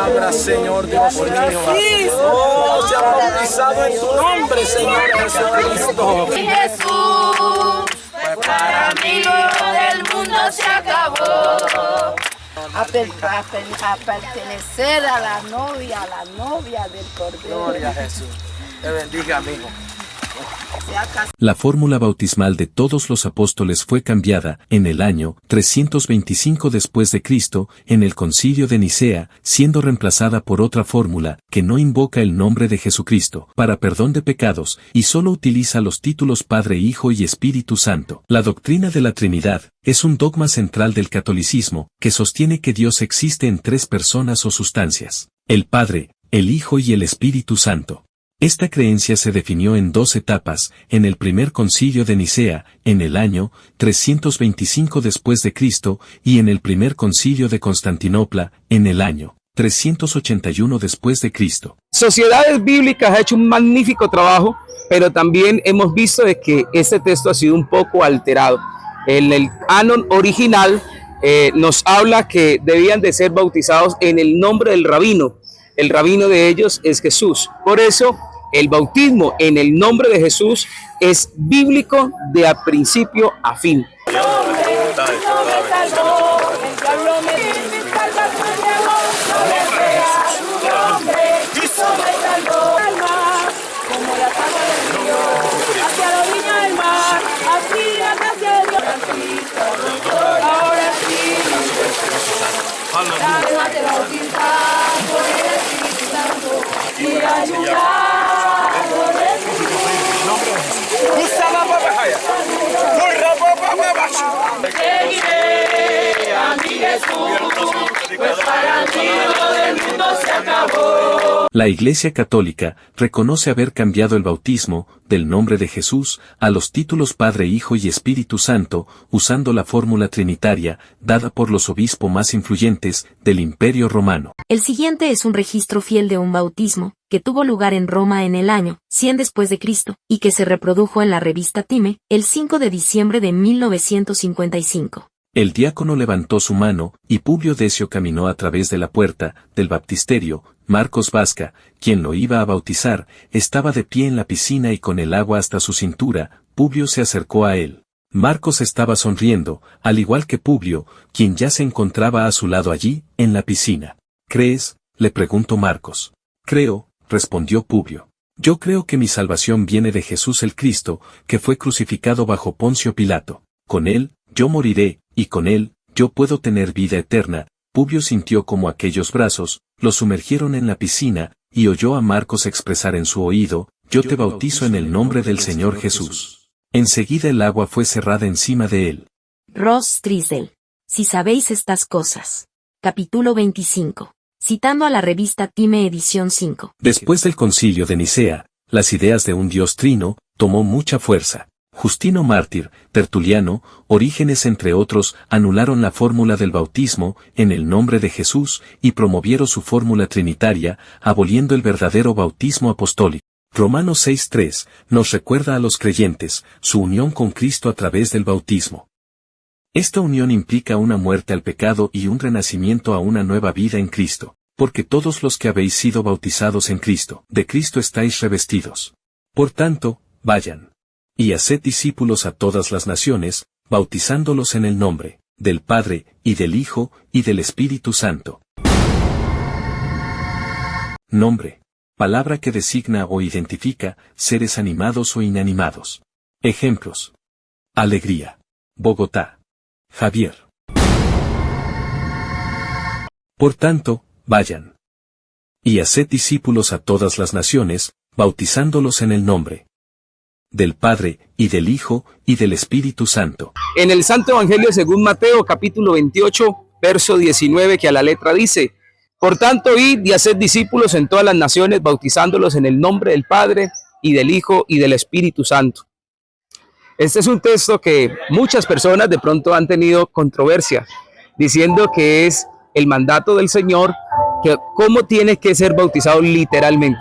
palabra, Señor Dios mío. Oh, se ha bautizado en tu nombre, Señor Jesucristo. Jesús, pues para mí lo del mundo se acabó. A pertenecer a la novia del Cordero. Gloria a Jesús. Te bendiga, amigo. La fórmula bautismal de todos los apóstoles fue cambiada en el año 325 después de Cristo en el Concilio de Nicea, siendo reemplazada por otra fórmula que no invoca el nombre de Jesucristo para perdón de pecados y solo utiliza los títulos Padre, Hijo y Espíritu Santo. La doctrina de la Trinidad es un dogma central del catolicismo que sostiene que Dios existe en tres personas o sustancias: el Padre, el Hijo y el Espíritu Santo. Esta creencia se definió en dos etapas, en el primer concilio de Nicea, en el año 325 después de Cristo, y en el primer concilio de Constantinopla, en el año 381 después de Cristo. Sociedades Bíblicas ha hecho un magnífico trabajo, pero también hemos visto de que este texto ha sido un poco alterado. En el canon original nos habla que debían de ser bautizados en el nombre del rabino. El rabino de ellos es Jesús. Por eso, el bautismo en el nombre de Jesús es bíblico de a principio a fin. Seguiré a mi Jesús, pues para mí lo del mundo se acabó. La Iglesia Católica reconoce haber cambiado el bautismo del nombre de Jesús a los títulos Padre, Hijo y Espíritu Santo, usando la fórmula trinitaria dada por los obispos más influyentes del Imperio Romano. El siguiente es un registro fiel de un bautismo que tuvo lugar en Roma en el año 100 después de Cristo y que se reprodujo en la revista Time el 5 de diciembre de 1955. El diácono levantó su mano, y Publio Decio caminó a través de la puerta del baptisterio. Marcos Vasca, quien lo iba a bautizar, estaba de pie en la piscina y con el agua hasta su cintura. Publio se acercó a él. Marcos estaba sonriendo, al igual que Publio, quien ya se encontraba a su lado allí, en la piscina. ¿Crees?, le preguntó Marcos. Creo, respondió Publio. Yo creo que mi salvación viene de Jesús el Cristo, que fue crucificado bajo Poncio Pilato. Con él, yo moriré, y con él, yo puedo tener vida eterna. Publio sintió como aquellos brazos lo sumergieron en la piscina, y oyó a Marcos expresar en su oído: yo te bautizo en el nombre del Señor Jesús. Enseguida el agua fue cerrada encima de él. Ross Trisdell. Si sabéis estas cosas. Capítulo 25. Citando a la revista Time edición 5. Después del concilio de Nicea, las ideas de un Dios trino tomó mucha fuerza. Justino Mártir, Tertuliano, Orígenes entre otros anularon la fórmula del bautismo en el nombre de Jesús y promovieron su fórmula trinitaria, aboliendo el verdadero bautismo apostólico. Romanos 6:3 nos recuerda a los creyentes su unión con Cristo a través del bautismo. Esta unión implica una muerte al pecado y un renacimiento a una nueva vida en Cristo, porque todos los que habéis sido bautizados en Cristo, de Cristo estáis revestidos. Por tanto, vayan y haced discípulos a todas las naciones, bautizándolos en el nombre del Padre, y del Hijo, y del Espíritu Santo. Nombre. Palabra que designa o identifica seres animados o inanimados. Ejemplos: Alegría. Bogotá. Javier. Por tanto, vayan y haced discípulos a todas las naciones, bautizándolos en el nombre del Padre, y del Hijo, y del Espíritu Santo. En el Santo Evangelio según Mateo, capítulo 28, verso 19, que a la letra dice: por tanto, id y haced discípulos en todas las naciones, bautizándolos en el nombre del Padre, y del Hijo, y del Espíritu Santo. Este es un texto que muchas personas de pronto han tenido controversia, diciendo que es el mandato del Señor, que cómo tiene que ser bautizado literalmente.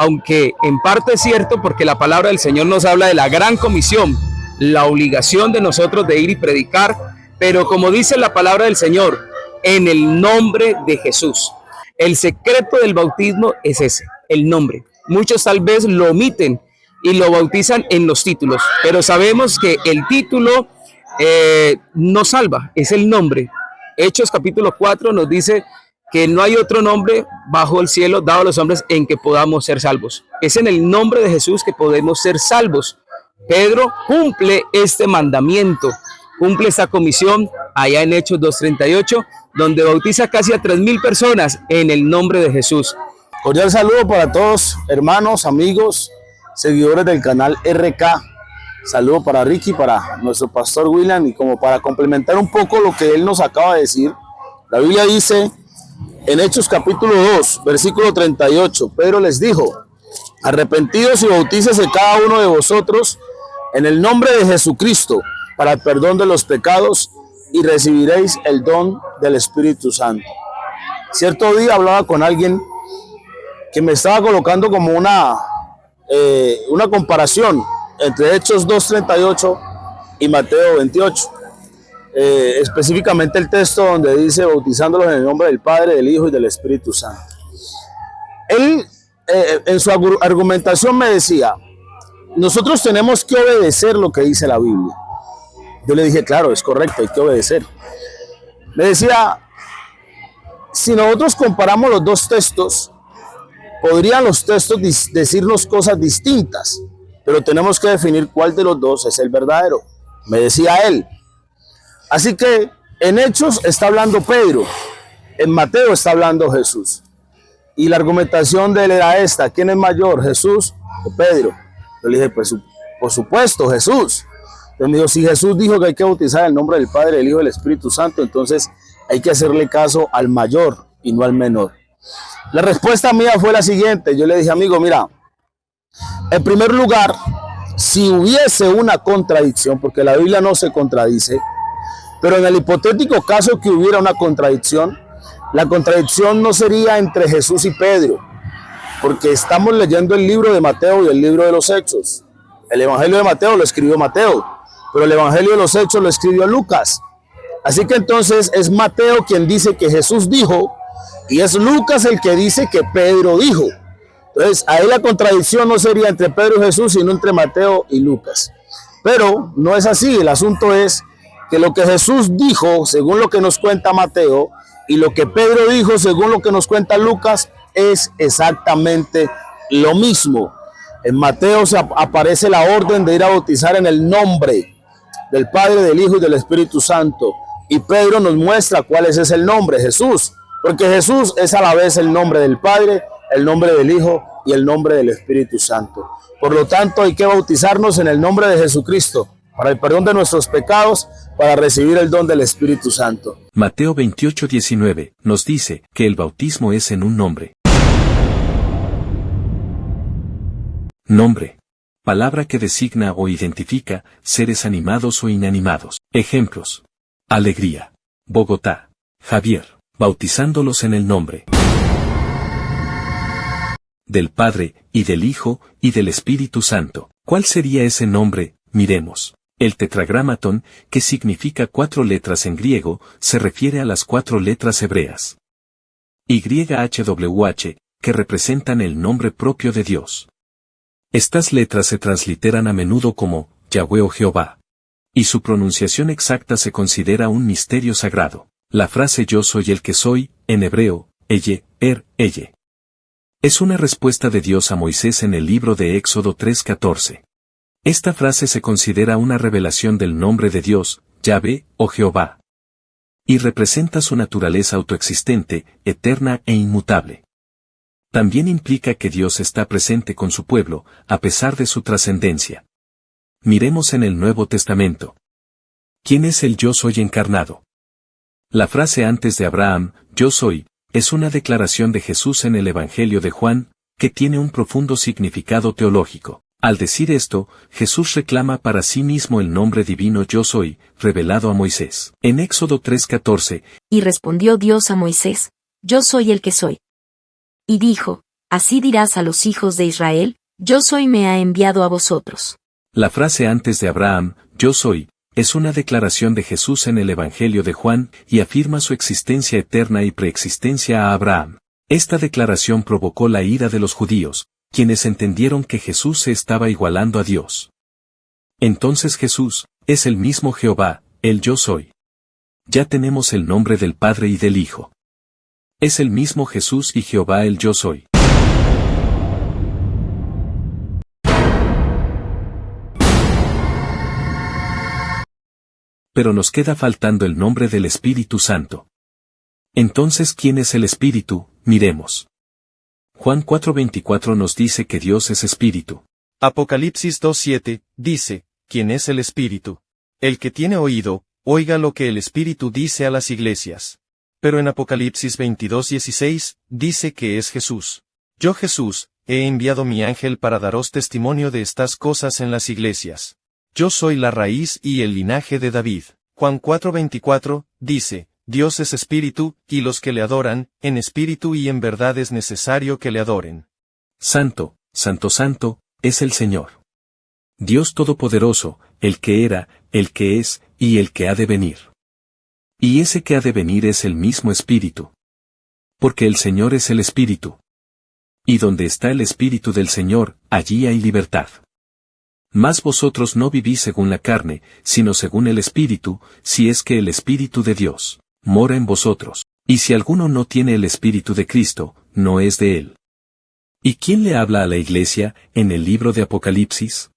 Aunque en parte es cierto, porque la palabra del Señor nos habla de la gran comisión, la obligación de nosotros de ir y predicar, pero como dice la palabra del Señor, en el nombre de Jesús. El secreto del bautismo es ese, el nombre. Muchos tal vez lo omiten y lo bautizan en los títulos, pero sabemos que el título no salva, es el nombre. Hechos capítulo 4 nos dice que no hay otro nombre bajo el cielo dado a los hombres en que podamos ser salvos. Es en el nombre de Jesús que podemos ser salvos. Pedro cumple este mandamiento, cumple esta comisión allá en Hechos 2:38, donde bautiza casi a 3,000 personas en el nombre de Jesús. Cordial saludo para todos, hermanos, amigos, seguidores del canal RK. Saludo para Ricky, para nuestro pastor William, y como para complementar un poco lo que él nos acaba de decir, la Biblia dice en Hechos capítulo 2, versículo 38, Pedro les dijo: arrepentidos y bautícese cada uno de vosotros en el nombre de Jesucristo para el perdón de los pecados y recibiréis el don del Espíritu Santo. Cierto día hablaba con alguien que me estaba colocando como una comparación entre Hechos 2:38 y Mateo 28. Específicamente el texto donde dice bautizándolos en el nombre del Padre, del Hijo y del Espíritu Santo. Él en su argumentación me decía: nosotros tenemos que obedecer lo que dice la Biblia. Yo le dije, claro, es correcto, hay que obedecer. Me decía, si nosotros comparamos los dos textos, podrían los textos decirnos cosas distintas, pero tenemos que definir cuál de los dos es el verdadero, me decía él. Así que en Hechos está hablando Pedro, en Mateo está hablando Jesús. Y la argumentación de él era esta: ¿quién es mayor, Jesús o Pedro? Yo le dije, pues por supuesto, Jesús. Entonces me dijo, si Jesús dijo que hay que bautizar en el nombre del Padre, del Hijo y del Espíritu Santo, entonces hay que hacerle caso al mayor y no al menor. La respuesta mía fue la siguiente. Yo le dije, amigo, mira, en primer lugar, si hubiese una contradicción, porque la Biblia no se contradice, pero en el hipotético caso que hubiera una contradicción, la contradicción no sería entre Jesús y Pedro, porque estamos leyendo el libro de Mateo y el libro de los Hechos. El Evangelio de Mateo lo escribió Mateo, pero el Evangelio de los Hechos lo escribió Lucas. Así que entonces es Mateo quien dice que Jesús dijo, y es Lucas el que dice que Pedro dijo. Entonces ahí la contradicción no sería entre Pedro y Jesús, sino entre Mateo y Lucas. Pero no es así. El asunto es que lo que Jesús dijo, según lo que nos cuenta Mateo, y lo que Pedro dijo, según lo que nos cuenta Lucas, es exactamente lo mismo. En Mateo aparece la orden de ir a bautizar en el nombre del Padre, del Hijo y del Espíritu Santo. Y Pedro nos muestra cuál es ese nombre, Jesús. Porque Jesús es a la vez el nombre del Padre, el nombre del Hijo y el nombre del Espíritu Santo. Por lo tanto, hay que bautizarnos en el nombre de Jesucristo para el perdón de nuestros pecados, para recibir el don del Espíritu Santo. Mateo 28:19 nos dice que el bautismo es en un nombre. Nombre. Palabra que designa o identifica seres animados o inanimados. Ejemplos. Alegría. Bogotá. Javier. Bautizándolos en el nombre del Padre, y del Hijo, y del Espíritu Santo. ¿Cuál sería ese nombre? Miremos. El tetragramatón, que significa 4 letras en griego, se refiere a las 4 letras hebreas. YHWH, que representan el nombre propio de Dios. Estas letras se transliteran a menudo como Yahweh o Jehová. Y su pronunciación exacta se considera un misterio sagrado. La frase yo soy el que soy, en hebreo, eye, eye. Es una respuesta de Dios a Moisés en el libro de Éxodo 3:14. Esta frase se considera una revelación del nombre de Dios, Yahvé o Jehová. Y representa su naturaleza autoexistente, eterna e inmutable. También implica que Dios está presente con su pueblo, a pesar de su trascendencia. Miremos en el Nuevo Testamento. ¿Quién es el yo soy encarnado? La frase antes de Abraham, yo soy, es una declaración de Jesús en el Evangelio de Juan, que tiene un profundo significado teológico. Al decir esto, Jesús reclama para sí mismo el nombre divino yo soy, revelado a Moisés. En Éxodo 3:14, y respondió Dios a Moisés, yo soy el que soy. Y dijo, así dirás a los hijos de Israel, yo soy me ha enviado a vosotros. La frase antes de Abraham, yo soy, es una declaración de Jesús en el Evangelio de Juan, y afirma su existencia eterna y preexistencia a Abraham. Esta declaración provocó la ira de los judíos, quienes entendieron que Jesús se estaba igualando a Dios. Entonces Jesús, es el mismo Jehová, el Yo Soy. Ya tenemos el nombre del Padre y del Hijo. Es el mismo Jesús y Jehová el Yo Soy. Pero nos queda faltando el nombre del Espíritu Santo. Entonces, ¿quién es el Espíritu? Miremos. Juan 4:24 nos dice que Dios es Espíritu. Apocalipsis 2:7, dice, ¿quién es el Espíritu? El que tiene oído, oiga lo que el Espíritu dice a las iglesias. Pero en Apocalipsis 22:16, dice que es Jesús. Yo Jesús, he enviado mi ángel para daros testimonio de estas cosas en las iglesias. Yo soy la raíz y el linaje de David. Juan 4:24, dice, Dios es espíritu, y los que le adoran, en espíritu y en verdad es necesario que le adoren. Santo, santo, santo, es el Señor. Dios Todopoderoso, el que era, el que es, y el que ha de venir. Y ese que ha de venir es el mismo Espíritu. Porque el Señor es el Espíritu. Y donde está el Espíritu del Señor, allí hay libertad. Mas vosotros no vivís según la carne, sino según el Espíritu, si es que el Espíritu de Dios mora en vosotros. Y si alguno no tiene el Espíritu de Cristo, no es de él. ¿Y quién le habla a la iglesia, en el libro de Apocalipsis?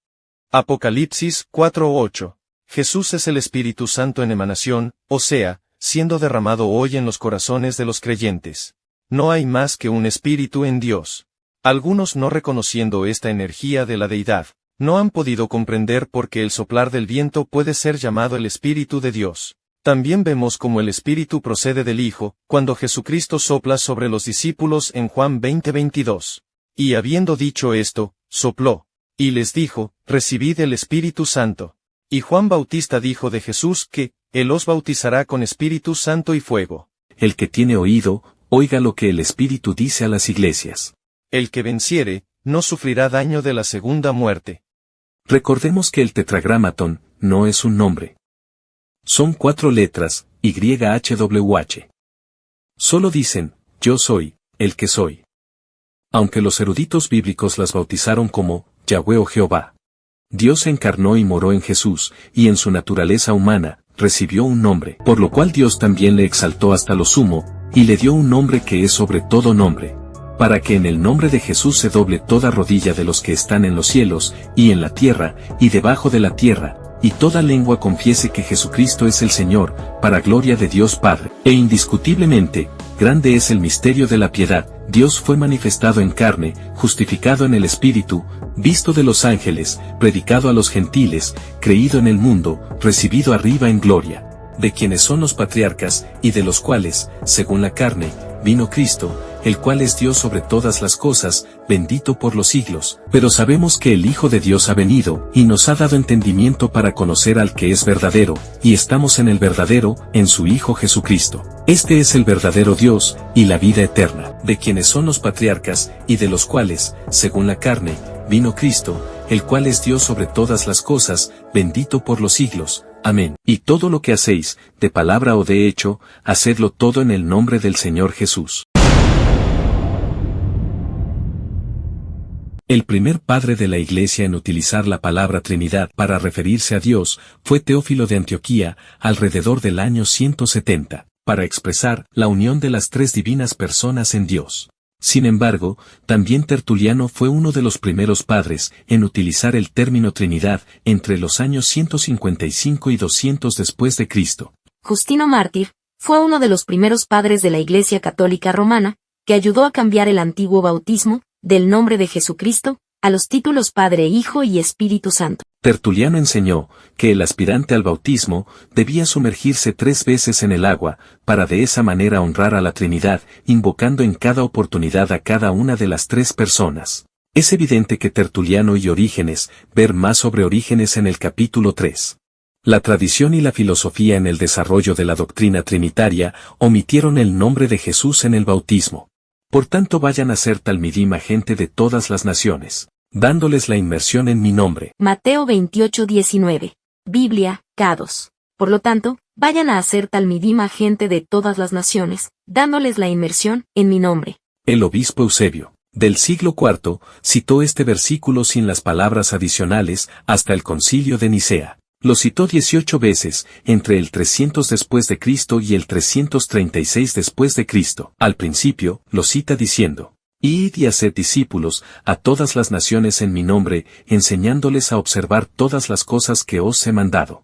Apocalipsis 4:8. Jesús es el Espíritu Santo en emanación, o sea, siendo derramado hoy en los corazones de los creyentes. No hay más que un Espíritu en Dios. Algunos no reconociendo esta energía de la deidad, no han podido comprender por qué el soplar del viento puede ser llamado el Espíritu de Dios. También vemos cómo el Espíritu procede del Hijo, cuando Jesucristo sopla sobre los discípulos en Juan 20:22. Y habiendo dicho esto, sopló, y les dijo, recibid el Espíritu Santo. Y Juan Bautista dijo de Jesús que, Él os bautizará con Espíritu Santo y fuego. El que tiene oído, oiga lo que el Espíritu dice a las iglesias. El que venciere, no sufrirá daño de la segunda muerte. Recordemos que el tetragramatón no es un nombre. Son 4 letras, YHWH. Solo dicen, yo soy, el que soy. Aunque los eruditos bíblicos las bautizaron como, Yahweh o Jehová. Dios se encarnó y moró en Jesús, y en su naturaleza humana, recibió un nombre, por lo cual Dios también le exaltó hasta lo sumo, y le dio un nombre que es sobre todo nombre. Para que en el nombre de Jesús se doble toda rodilla de los que están en los cielos, y en la tierra, y debajo de la tierra, y toda lengua confiese que Jesucristo es el Señor, para gloria de Dios Padre. E indiscutiblemente, grande es el misterio de la piedad, Dios fue manifestado en carne, justificado en el Espíritu, visto de los ángeles, predicado a los gentiles, creído en el mundo, recibido arriba en gloria. De quienes son los patriarcas, y de los cuales, según la carne, vino Cristo, el cual es Dios sobre todas las cosas, bendito por los siglos. Pero sabemos que el Hijo de Dios ha venido, y nos ha dado entendimiento para conocer al que es verdadero, y estamos en el verdadero, en su Hijo Jesucristo. Este es el verdadero Dios, y la vida eterna, de quienes son los patriarcas, y de los cuales, según la carne, vino Cristo, el cual es Dios sobre todas las cosas, bendito por los siglos. Amén. Y todo lo que hacéis, de palabra o de hecho, hacedlo todo en el nombre del Señor Jesús. El primer padre de la Iglesia en utilizar la palabra Trinidad para referirse a Dios fue Teófilo de Antioquía, alrededor del año 170, para expresar la unión de las 3 divinas personas en Dios. Sin embargo, también Tertuliano fue uno de los primeros padres en utilizar el término Trinidad entre los años 155 y 200 después de Cristo. Justino Mártir fue uno de los primeros padres de la Iglesia Católica Romana, que ayudó a cambiar el antiguo bautismo, del nombre de Jesucristo, a los títulos Padre, Hijo y Espíritu Santo. Tertuliano enseñó que el aspirante al bautismo debía sumergirse 3 veces en el agua, para de esa manera honrar a la Trinidad, invocando en cada oportunidad a cada una de las 3 personas. Es evidente que Tertuliano y Orígenes, ver más sobre Orígenes en el capítulo 3. La tradición y la filosofía en el desarrollo de la doctrina trinitaria omitieron el nombre de Jesús en el bautismo. Por tanto vayan a ser talmidim a gente de todas las naciones, dándoles la inmersión en mi nombre. Mateo 28:19. Biblia, K2. Por lo tanto, vayan a hacer talmidim a gente de todas las naciones, dándoles la inmersión en mi nombre. El obispo Eusebio, del siglo IV, citó este versículo sin las palabras adicionales hasta el Concilio de Nicea. Lo citó 18 veces, entre el 300 después de Cristo y el 336 después de Cristo. Al principio, lo cita diciendo: Id y haced discípulos a todas las naciones en mi nombre, enseñándoles a observar todas las cosas que os he mandado.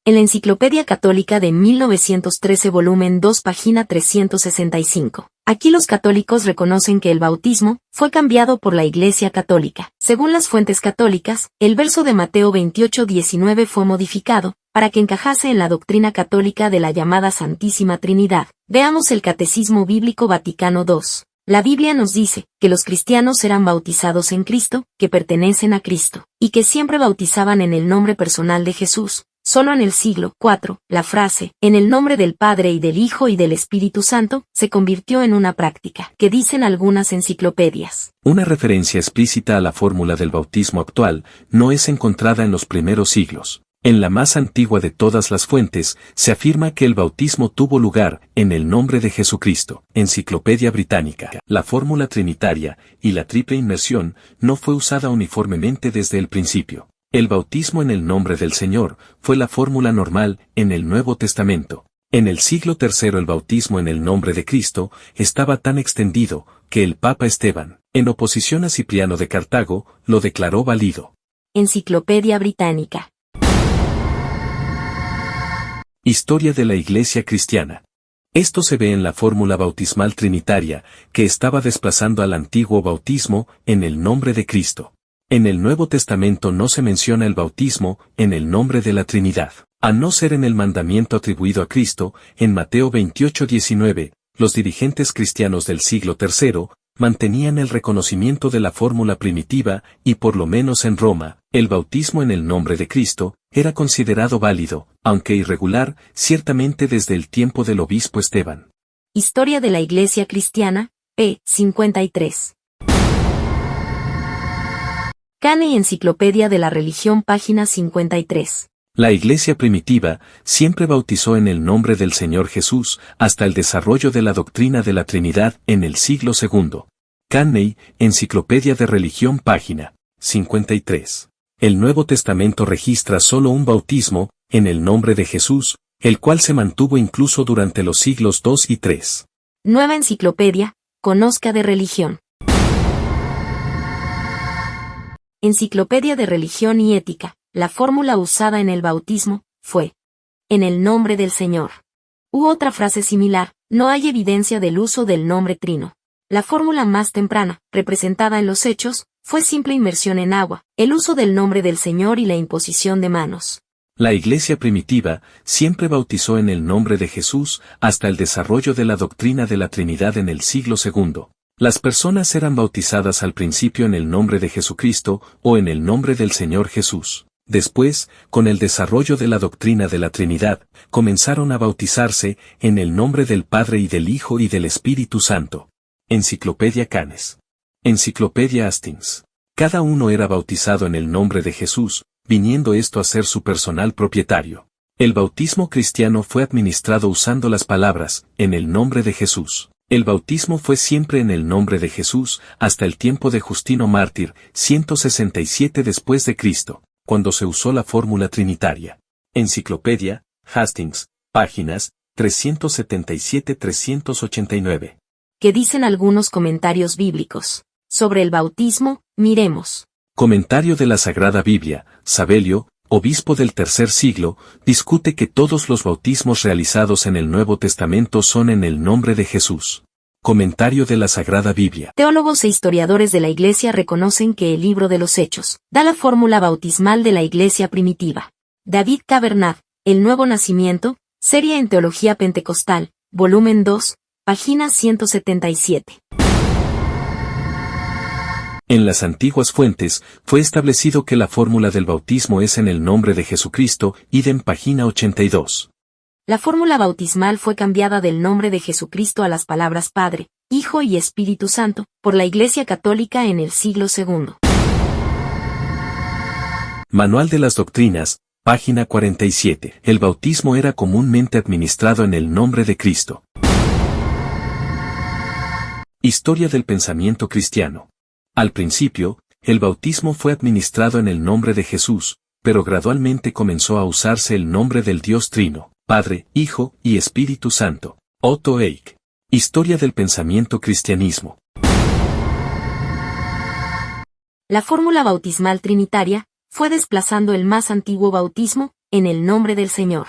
En la Enciclopedia Católica de 1913 volumen 2 página 365. Aquí los católicos reconocen que el bautismo fue cambiado por la Iglesia Católica. Según las fuentes católicas, el verso de Mateo 28:19 fue modificado para que encajase en la doctrina católica de la llamada Santísima Trinidad. Veamos el Catecismo Bíblico Vaticano II. La Biblia nos dice que los cristianos serán bautizados en Cristo, que pertenecen a Cristo, y que siempre bautizaban en el nombre personal de Jesús. Solo en el siglo IV, la frase, en el nombre del Padre y del Hijo y del Espíritu Santo, se convirtió en una práctica, que dicen algunas enciclopedias. Una referencia explícita a la fórmula del bautismo actual no es encontrada en los primeros siglos. En la más antigua de todas las fuentes, se afirma que el bautismo tuvo lugar en el nombre de Jesucristo. Enciclopedia Británica. La fórmula trinitaria y la triple inmersión no fue usada uniformemente desde el principio. El bautismo en el nombre del Señor fue la fórmula normal en el Nuevo Testamento. En el siglo III el bautismo en el nombre de Cristo estaba tan extendido que el Papa Esteban, en oposición a Cipriano de Cartago, lo declaró válido. Enciclopedia Británica. Historia de la Iglesia Cristiana. Esto se ve en la fórmula bautismal trinitaria, que estaba desplazando al antiguo bautismo en el nombre de Cristo. En el Nuevo Testamento no se menciona el bautismo en el nombre de la Trinidad. A no ser en el mandamiento atribuido a Cristo, en Mateo 28:19, los dirigentes cristianos del siglo III mantenían el reconocimiento de la fórmula primitiva y por lo menos en Roma, el bautismo en el nombre de Cristo era considerado válido, aunque irregular, ciertamente desde el tiempo del obispo Esteban. Historia de la Iglesia Cristiana, p. 53. Cane Enciclopedia de la Religión página 53. La Iglesia primitiva siempre bautizó en el nombre del Señor Jesús hasta el desarrollo de la doctrina de la Trinidad en el siglo II. Cane, Enciclopedia de Religión página 53. El Nuevo Testamento registra solo un bautismo en el nombre de Jesús, el cual se mantuvo incluso durante los siglos II y III. Nueva Enciclopedia, conozca de religión. Enciclopedia de Religión y Ética, la fórmula usada en el bautismo, fue: en el nombre del Señor. U otra frase similar, no hay evidencia del uso del nombre trino. La fórmula más temprana, representada en los Hechos, fue simple inmersión en agua, el uso del nombre del Señor y la imposición de manos. La Iglesia primitiva siempre bautizó en el nombre de Jesús hasta el desarrollo de la doctrina de la Trinidad en el siglo II. Las personas eran bautizadas al principio en el nombre de Jesucristo o en el nombre del Señor Jesús. Después, con el desarrollo de la doctrina de la Trinidad, comenzaron a bautizarse en el nombre del Padre y del Hijo y del Espíritu Santo. Enciclopedia Canes. Enciclopedia Hastings. Cada uno era bautizado en el nombre de Jesús, viniendo esto a ser su personal propietario. El bautismo cristiano fue administrado usando las palabras, en el nombre de Jesús. El bautismo fue siempre en el nombre de Jesús hasta el tiempo de Justino Mártir, 167 después de Cristo, cuando se usó la fórmula trinitaria. Enciclopedia, Hastings, páginas 377-389. ¿Qué dicen algunos comentarios bíblicos? Sobre el bautismo, miremos. Comentario de la Sagrada Biblia, Sabelio, obispo del tercer siglo, discute que todos los bautismos realizados en el Nuevo Testamento son en el nombre de Jesús. Comentario de la Sagrada Biblia. Teólogos e historiadores de la Iglesia reconocen que el Libro de los Hechos da la fórmula bautismal de la Iglesia primitiva. David Cabernat, El Nuevo Nacimiento, Serie en Teología Pentecostal, volumen 2, página 177. En las antiguas fuentes, fue establecido que la fórmula del bautismo es en el nombre de Jesucristo, idem página 82. La fórmula bautismal fue cambiada del nombre de Jesucristo a las palabras Padre, Hijo y Espíritu Santo, por la Iglesia Católica en el siglo II. Manual de las Doctrinas, página 47. El bautismo era comúnmente administrado en el nombre de Cristo. Historia del pensamiento cristiano. Al principio, el bautismo fue administrado en el nombre de Jesús, pero gradualmente comenzó a usarse el nombre del Dios Trino, Padre, Hijo y Espíritu Santo. Otto Eich. Historia del pensamiento cristianismo. La fórmula bautismal trinitaria fue desplazando el más antiguo bautismo, en el nombre del Señor.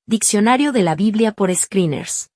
Diccionario de la Biblia por Screeners.